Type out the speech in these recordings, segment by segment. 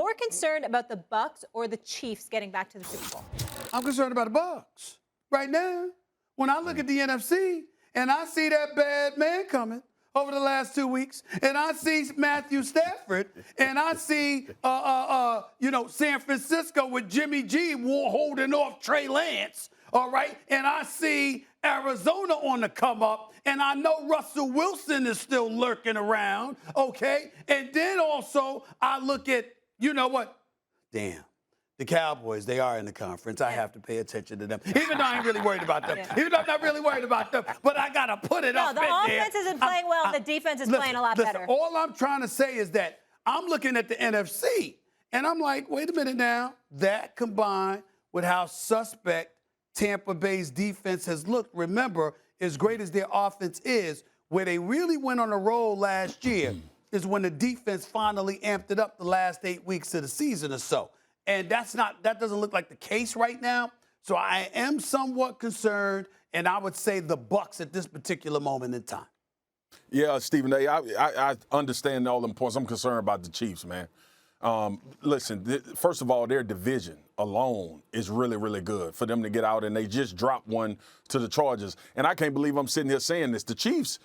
more concerned about the Bucks or the Chiefs getting back to the Super Bowl? I'm concerned about the Bucks right now. When I look at the NFC and I see that bad man coming over the last 2 weeks, and I see Matthew Stafford, and I see, San Francisco with Jimmy G holding off Trey Lance, all right? And I see Arizona on the come up, and I know Russell Wilson is still lurking around, okay? And then also I look at, you know what? Damn. The Cowboys, they are in the conference. I have to pay attention to them. Even though I ain't really worried about them. Even though I'm not really worried about them. But I got to put it up in there. No, the offense isn't playing well. The defense is playing a lot better. All I'm trying to say is that I'm looking at the NFC, and I'm like, wait a minute now. That combined with how suspect Tampa Bay's defense has looked, remember, as great as their offense is, where they really went on a roll last year is when the defense finally amped it up the last 8 weeks of the season or so. And that doesn't look like the case right now. So I am somewhat concerned, and I would say the Bucks at this particular moment in time. Yeah, Stephen A., I understand all them points. I'm concerned about the Chiefs, man. Listen, first of all, their division alone is really, really good for them to get out, and they just dropped one to the Chargers. And I can't believe I'm sitting here saying this. The Chiefs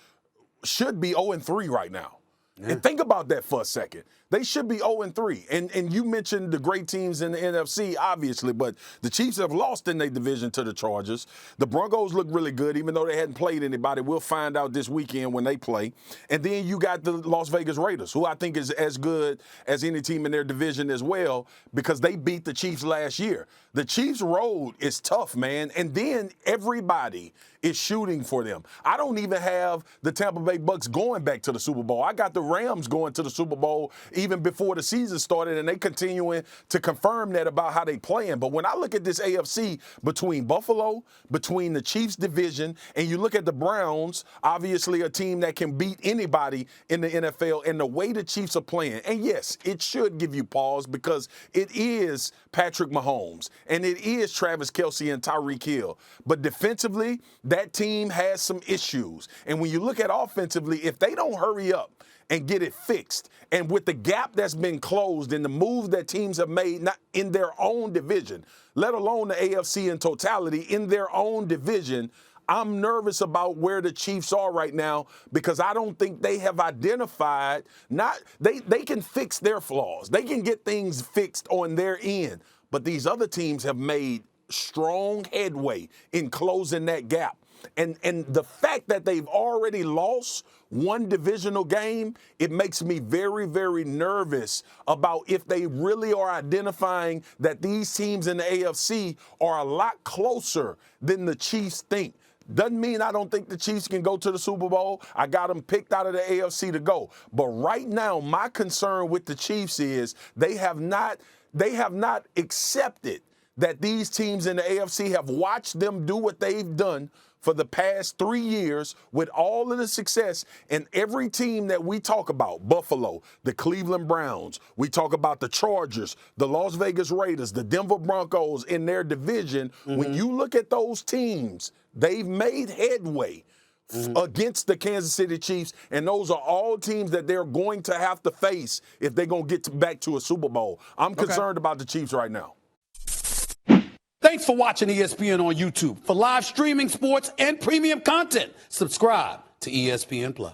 should be 0-3 right now. Yeah. And think about that for a second. They should be 0-3. And you mentioned the great teams in the NFC, obviously, but the Chiefs have lost in their division to the Chargers. The Broncos look really good, even though they hadn't played anybody. We'll find out this weekend when they play. And then you got the Las Vegas Raiders, who I think is as good as any team in their division as well, because they beat the Chiefs last year. The Chiefs' road is tough, man. And then everybody is shooting for them. I don't even have the Tampa Bay Bucks going back to the Super Bowl. I got the Rams going to the Super Bowl even before the season started, and they continuing to confirm that about how they playing. But when I look at this AFC between Buffalo, between the Chiefs division, and you look at the Browns, obviously a team that can beat anybody in the NFL, and the way the Chiefs are playing, and yes, it should give you pause because it is Patrick Mahomes, and it is Travis Kelce and Tyreek Hill. But defensively, that team has some issues. And when you look at offensively, if they don't hurry up and get it fixed, and with the gap that's been closed and the moves that teams have made not in their own division, let alone the AFC in totality, in their own division, I'm nervous about where the Chiefs are right now because I don't think they have identified, they can fix their flaws. They can get things fixed on their end. But these other teams have made strong headway in closing that gap. And the fact that they've already lost one divisional game, it makes me very, very nervous about if they really are identifying that these teams in the AFC are a lot closer than the Chiefs think. Doesn't mean I don't think the Chiefs can go to the Super Bowl. I got them picked out of the AFC to go. But right now, my concern with the Chiefs is they have not accepted that these teams in the AFC have watched them do what they've done for the past 3 years with all of the success. And every team that we talk about, Buffalo, the Cleveland Browns, we talk about the Chargers, the Las Vegas Raiders, the Denver Broncos in their division. When you look at those teams, they've made headway against the Kansas City Chiefs, and those are all teams that they're going to have to face if they're going to get back to a Super Bowl. I'm concerned about the Chiefs right now. Thanks for watching ESPN on YouTube. For live streaming sports and premium content, subscribe to ESPN+.